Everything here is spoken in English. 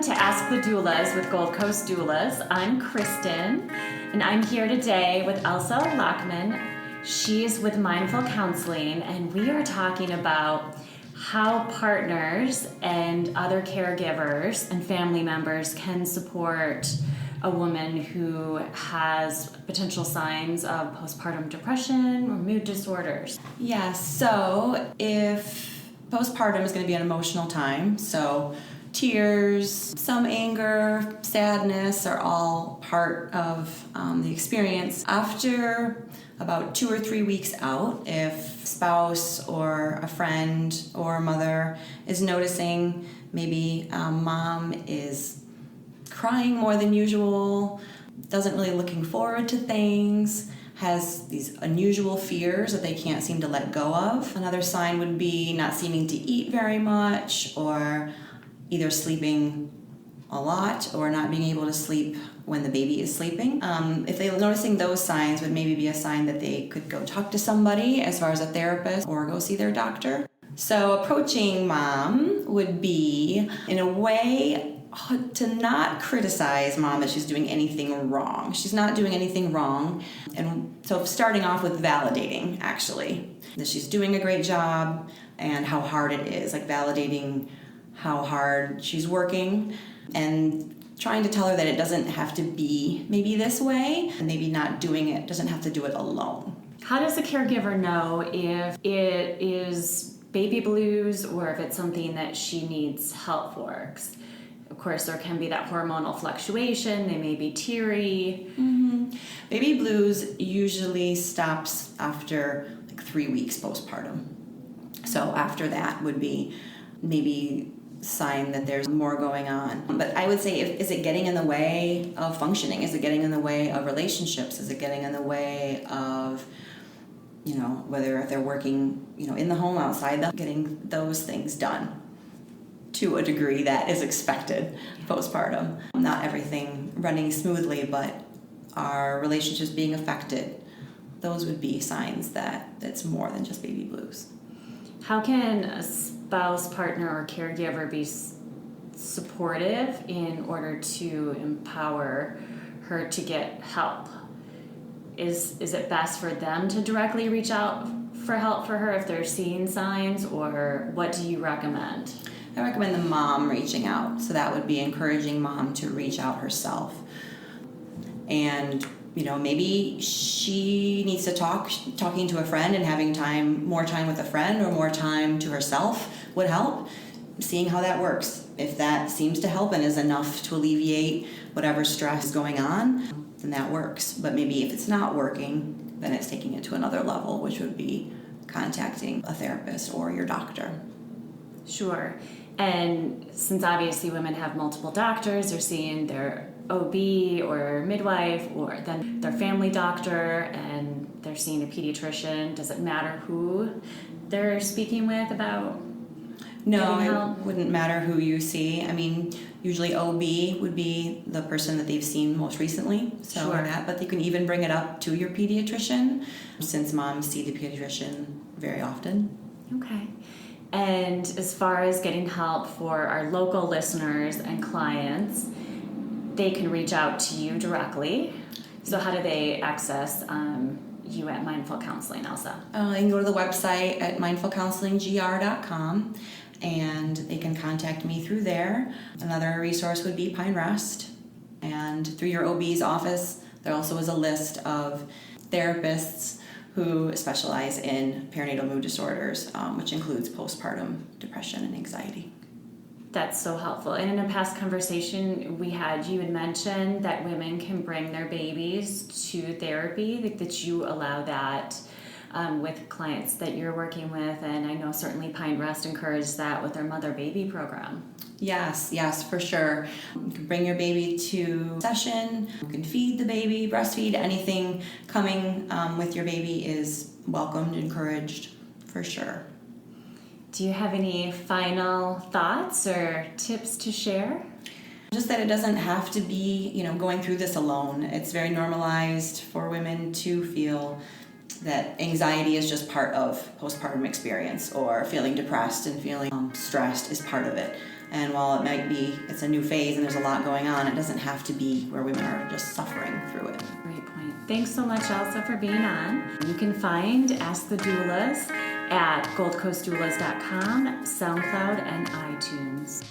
to Ask the Doulas with Gold Coast Doulas. I'm Kristen, and I'm here today with Elsa Lockman. She's with Mindful Counseling, and we are talking about how partners and other caregivers and family members can support a woman who has potential signs of postpartum depression or mood disorders. Yes, so if postpartum is going to be an emotional time, so tears, some anger, sadness are all part of the experience. After about 2 or 3 weeks out, if spouse or a friend or a mother is noticing maybe mom is crying more than usual, doesn't really looking forward to things, has these unusual fears that they can't seem to let go of. Another sign would be not seeming to eat very much, or either sleeping a lot or not being able to sleep when the baby is sleeping. If they're noticing those signs, would maybe be a sign that they could go talk to somebody as far as a therapist or go see their doctor. So approaching mom would be, in a way, to not criticize mom that she's doing anything wrong. She's not doing anything wrong. And so starting off with validating, actually, that she's doing a great job and how hard it is, like validating how hard she's working and trying to tell her that it doesn't have to be maybe this way, and maybe not doing it, doesn't have to do it alone. How does the caregiver know if it is baby blues or if it's something that she needs help for? 'Cause of course, there can be that hormonal fluctuation. They may be teary. Mm-hmm. Baby blues usually stops after like 3 weeks postpartum. So after that would be maybe sign that there's more going on. But I would say, is it getting in the way of functioning? Is it getting in the way of relationships? Is it getting in the way of, whether if they're working, in the home, outside, getting those things done to a degree that is expected postpartum. Not everything running smoothly, but our relationships being affected. Those would be signs that it's more than just baby blues. How can a spouse, partner, or caregiver be supportive in order to empower her to get help? Is it best for them to directly reach out for help for her if they're seeing signs, or what do you recommend? I recommend the mom reaching out. So that would be encouraging mom to reach out herself. And maybe she needs to talking to a friend and having more time with a friend or more time to herself would help. Seeing how that works. If that seems to help and is enough to alleviate whatever stress is going on, then that works. But maybe if it's not working, then it's taking it to another level, which would be contacting a therapist or your doctor. Sure. And since obviously women have multiple doctors, they're seeing their OB or midwife or then their family doctor, and they're seeing a pediatrician. Does it matter who they're speaking with about No, getting help? It wouldn't matter who you see. I mean, usually OB would be the person that they've seen most recently. So Sure. but you can even bring it up to your pediatrician, since moms see the pediatrician very often. Okay. And as far as getting help for our local listeners and clients, they can reach out to you directly. So how do they access you at Mindful Counseling, Elsa? You can go to the website at mindfulcounselinggr.com and they can contact me through there. Another resource would be Pine Rest. And through your OB's office, there also is a list of therapists who specialize in perinatal mood disorders, which includes postpartum depression and anxiety. That's so helpful. And in a past conversation we had, you had mentioned that women can bring their babies to therapy, that you allow that with clients that you're working with. And I know certainly Pine Rest encourages that with their mother-baby program. Yes, for sure. You can bring your baby to session. You can feed the baby, breastfeed. Anything coming with your baby is welcomed, encouraged, for sure. Do you have any final thoughts or tips to share? Just that it doesn't have to be, going through this alone. It's very normalized for women to feel that anxiety is just part of postpartum experience, or feeling depressed and feeling stressed is part of it. And while it might be, it's a new phase and there's a lot going on, it doesn't have to be where women are just suffering through it. Great point. Thanks so much, Elsa, for being on. You can find Ask the Doulas at goldcoastdoulas.com, SoundCloud, and iTunes.